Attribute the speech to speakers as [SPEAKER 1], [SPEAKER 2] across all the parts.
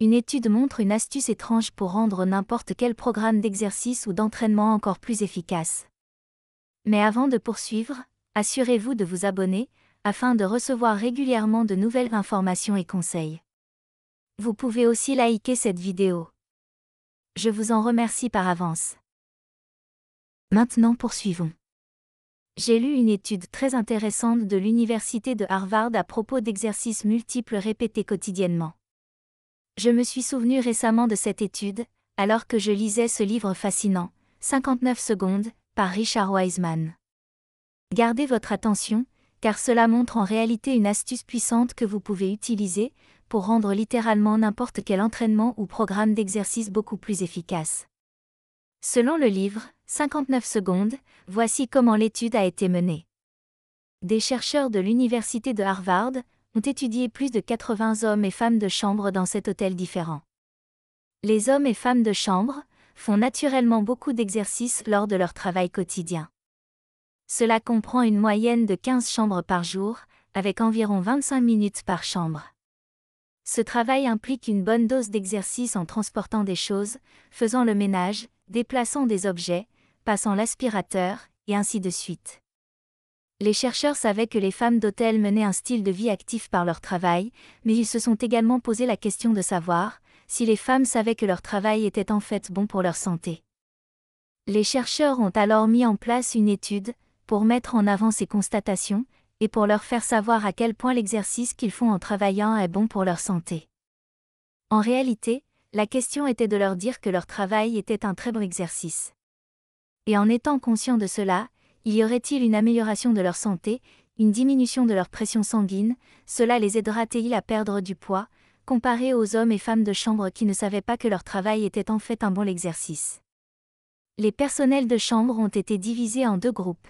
[SPEAKER 1] Une étude montre une astuce étrange pour rendre n'importe quel programme d'exercice ou d'entraînement encore plus efficace. Mais avant de poursuivre, assurez-vous de vous abonner, afin de recevoir régulièrement de nouvelles informations et conseils. Vous pouvez aussi liker cette vidéo. Je vous en remercie par avance. Maintenant poursuivons. J'ai lu une étude très intéressante de l'Université de Harvard à propos d'exercices multiples répétés quotidiennement. Je me suis souvenu récemment de cette étude, alors que je lisais ce livre fascinant, 59 secondes, par Richard Wiseman. Gardez votre attention, car cela montre en réalité une astuce puissante que vous pouvez utiliser pour rendre littéralement n'importe quel entraînement ou programme d'exercice beaucoup plus efficace. Selon le livre, 59 secondes, voici comment l'étude a été menée. Des chercheurs de l'Université de Harvard ont étudié plus de 80 hommes et femmes de chambre dans 7 hôtels différents. Les hommes et femmes de chambre font naturellement beaucoup d'exercices lors de leur travail quotidien. Cela comprend une moyenne de 15 chambres par jour, avec environ 25 minutes par chambre. Ce travail implique une bonne dose d'exercice en transportant des choses, faisant le ménage, déplaçant des objets, passant l'aspirateur, et ainsi de suite. Les chercheurs savaient que les femmes d'hôtel menaient un style de vie actif par leur travail, mais ils se sont également posé la question de savoir si les femmes savaient que leur travail était en fait bon pour leur santé. Les chercheurs ont alors mis en place une étude pour mettre en avant ces constatations, et pour leur faire savoir à quel point l'exercice qu'ils font en travaillant est bon pour leur santé. En réalité, la question était de leur dire que leur travail était un très bon exercice. Et en étant conscients de cela, y aurait-il une amélioration de leur santé, une diminution de leur pression sanguine, cela les aidera-t-il à perdre du poids, comparé aux hommes et femmes de chambre qui ne savaient pas que leur travail était en fait un bon exercice. Les personnels de chambre ont été divisés en 2 groupes.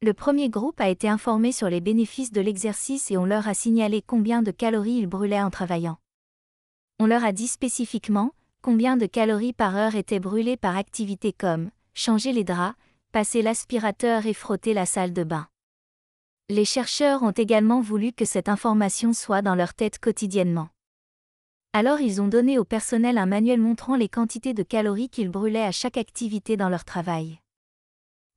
[SPEAKER 1] Le premier groupe a été informé sur les bénéfices de l'exercice et on leur a signalé combien de calories ils brûlaient en travaillant. On leur a dit spécifiquement combien de calories par heure étaient brûlées par activité comme changer les draps, passer l'aspirateur et frotter la salle de bain. Les chercheurs ont également voulu que cette information soit dans leur tête quotidiennement. Alors ils ont donné au personnel un manuel montrant les quantités de calories qu'ils brûlaient à chaque activité dans leur travail.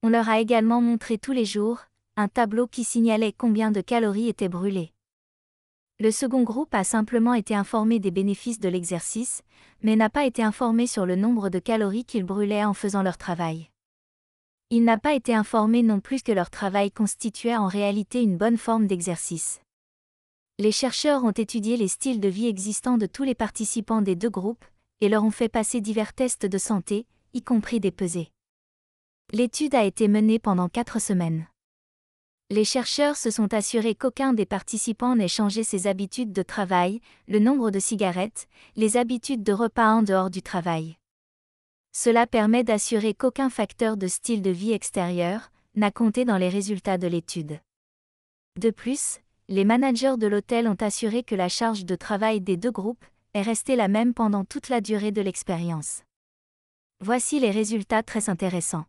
[SPEAKER 1] On leur a également montré tous les jours un tableau qui signalait combien de calories étaient brûlées. Le second groupe a simplement été informé des bénéfices de l'exercice, mais n'a pas été informé sur le nombre de calories qu'ils brûlaient en faisant leur travail. Il n'a pas été informé non plus que leur travail constituait en réalité une bonne forme d'exercice. Les chercheurs ont étudié les styles de vie existants de tous les participants des 2 groupes, et leur ont fait passer divers tests de santé, y compris des pesées. L'étude a été menée pendant 4 semaines. Les chercheurs se sont assurés qu'aucun des participants n'ait changé ses habitudes de travail, le nombre de cigarettes, les habitudes de repas en dehors du travail. Cela permet d'assurer qu'aucun facteur de style de vie extérieur n'a compté dans les résultats de l'étude. De plus, les managers de l'hôtel ont assuré que la charge de travail des 2 groupes est restée la même pendant toute la durée de l'expérience. Voici les résultats très intéressants.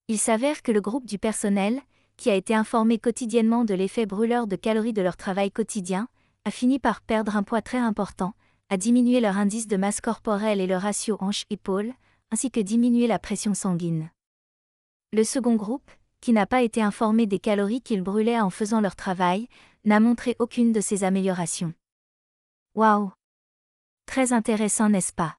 [SPEAKER 1] Il s'avère que le groupe du personnel, qui a été informé quotidiennement de l'effet brûleur de calories de leur travail quotidien, a fini par perdre un poids très important, a diminué leur indice de masse corporelle et le ratio hanche-épaule, ainsi que diminuer la pression sanguine. Le second groupe, qui n'a pas été informé des calories qu'ils brûlaient en faisant leur travail, n'a montré aucune de ces améliorations. Waouh! Très intéressant, n'est-ce pas?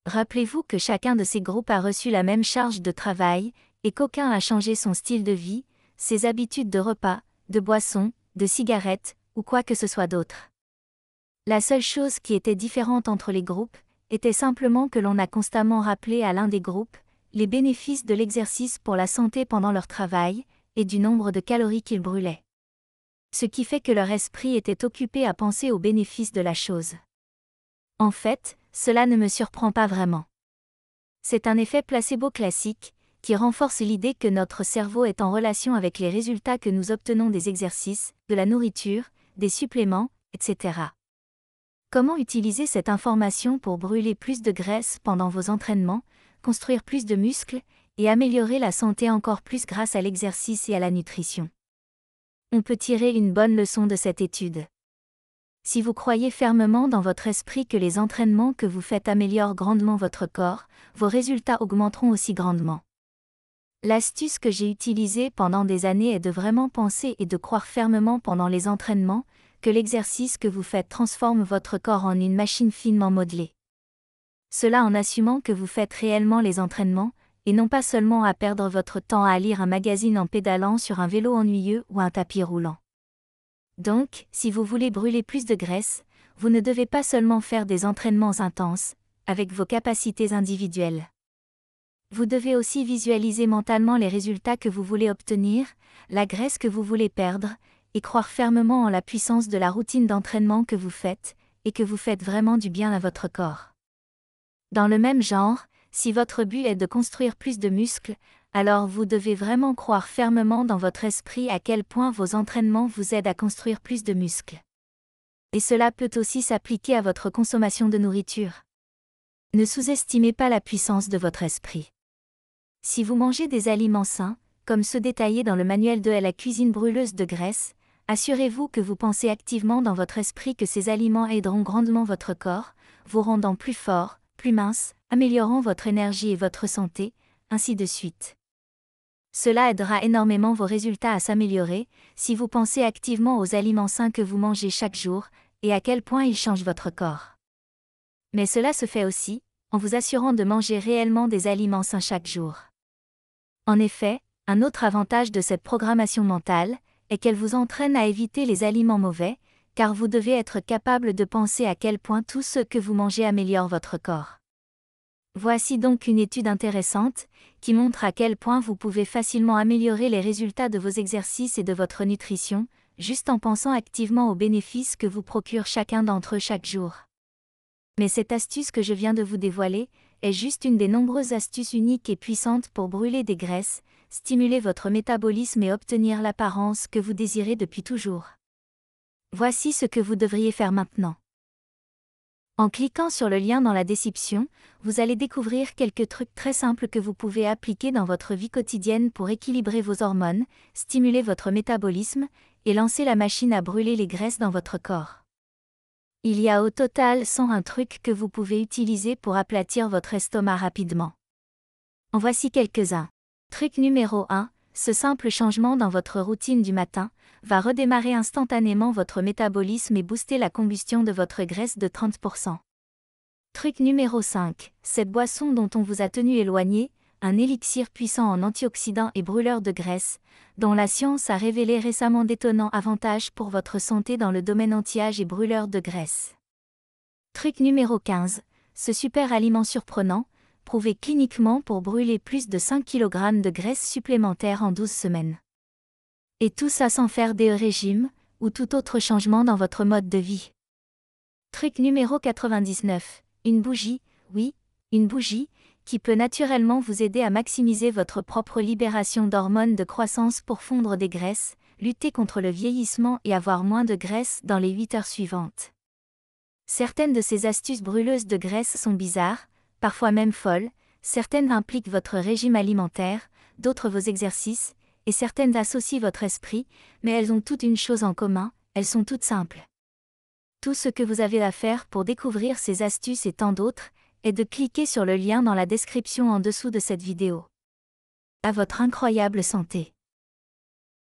[SPEAKER 1] Rappelez-vous que chacun de ces groupes a reçu la même charge de travail, et qu'aucun a changé son style de vie, ses habitudes de repas, de boissons, de cigarettes, ou quoi que ce soit d'autre. La seule chose qui était différente entre les groupes, était simplement que l'on a constamment rappelé à l'un des groupes les bénéfices de l'exercice pour la santé pendant leur travail, et du nombre de calories qu'ils brûlaient. Ce qui fait que leur esprit était occupé à penser aux bénéfices de la chose. En fait, cela ne me surprend pas vraiment. C'est un effet placebo classique, qui renforce l'idée que notre cerveau est en relation avec les résultats que nous obtenons des exercices, de la nourriture, des suppléments, etc. Comment utiliser cette information pour brûler plus de graisse pendant vos entraînements, construire plus de muscles, et améliorer la santé encore plus grâce à l'exercice et à la nutrition? On peut tirer une bonne leçon de cette étude. Si vous croyez fermement dans votre esprit que les entraînements que vous faites améliorent grandement votre corps, vos résultats augmenteront aussi grandement. L'astuce que j'ai utilisée pendant des années est de vraiment penser et de croire fermement pendant les entraînements, que l'exercice que vous faites transforme votre corps en une machine finement modelée. Cela en assumant que vous faites réellement les entraînements, et non pas seulement à perdre votre temps à lire un magazine en pédalant sur un vélo ennuyeux ou un tapis roulant. Donc, si vous voulez brûler plus de graisse, vous ne devez pas seulement faire des entraînements intenses, avec vos capacités individuelles. Vous devez aussi visualiser mentalement les résultats que vous voulez obtenir, la graisse que vous voulez perdre, et croire fermement en la puissance de la routine d'entraînement que vous faites, et que vous faites vraiment du bien à votre corps. Dans le même genre, si votre but est de construire plus de muscles, alors vous devez vraiment croire fermement dans votre esprit à quel point vos entraînements vous aident à construire plus de muscles. Et cela peut aussi s'appliquer à votre consommation de nourriture. Ne sous-estimez pas la puissance de votre esprit. Si vous mangez des aliments sains, comme ceux détaillés dans le manuel de la cuisine brûleuse de graisse, assurez-vous que vous pensez activement dans votre esprit que ces aliments aideront grandement votre corps, vous rendant plus fort, plus mince, améliorant votre énergie et votre santé, ainsi de suite. Cela aidera énormément vos résultats à s'améliorer, si vous pensez activement aux aliments sains que vous mangez chaque jour, et à quel point ils changent votre corps. Mais cela se fait aussi, en vous assurant de manger réellement des aliments sains chaque jour. En effet, un autre avantage de cette programmation mentale, est qu'elle vous entraîne à éviter les aliments mauvais, car vous devez être capable de penser à quel point tout ce que vous mangez améliore votre corps. Voici donc une étude intéressante, qui montre à quel point vous pouvez facilement améliorer les résultats de vos exercices et de votre nutrition, juste en pensant activement aux bénéfices que vous procure chacun d'entre eux chaque jour. Mais cette astuce que je viens de vous dévoiler, est juste une des nombreuses astuces uniques et puissantes pour brûler des graisses, stimuler votre métabolisme et obtenir l'apparence que vous désirez depuis toujours. Voici ce que vous devriez faire maintenant. En cliquant sur le lien dans la description, vous allez découvrir quelques trucs très simples que vous pouvez appliquer dans votre vie quotidienne pour équilibrer vos hormones, stimuler votre métabolisme, et lancer la machine à brûler les graisses dans votre corps. Il y a au total 101 trucs que vous pouvez utiliser pour aplatir votre estomac rapidement. En voici quelques-uns. Truc numéro 1, ce simple changement dans votre routine du matin va redémarrer instantanément votre métabolisme et booster la combustion de votre graisse de 30%. Truc numéro 5, cette boisson dont on vous a tenu éloigné, un élixir puissant en antioxydants et brûleur de graisse, dont la science a révélé récemment d'étonnants avantages pour votre santé dans le domaine anti-âge et brûleur de graisse. Truc numéro 15, ce super aliment surprenant, prouvé cliniquement pour brûler plus de 5 kg de graisse supplémentaire en 12 semaines. Et tout ça sans faire des régimes, ou tout autre changement dans votre mode de vie. Truc numéro 99, une bougie, oui, une bougie, qui peut naturellement vous aider à maximiser votre propre libération d'hormones de croissance pour fondre des graisses, lutter contre le vieillissement et avoir moins de graisse dans les 8 heures suivantes. Certaines de ces astuces brûleuses de graisse sont bizarres, parfois même folles, certaines impliquent votre régime alimentaire, d'autres vos exercices, et certaines associent votre esprit, mais elles ont toutes une chose en commun, elles sont toutes simples. Tout ce que vous avez à faire pour découvrir ces astuces et tant d'autres, est de cliquer sur le lien dans la description en dessous de cette vidéo. À votre incroyable santé!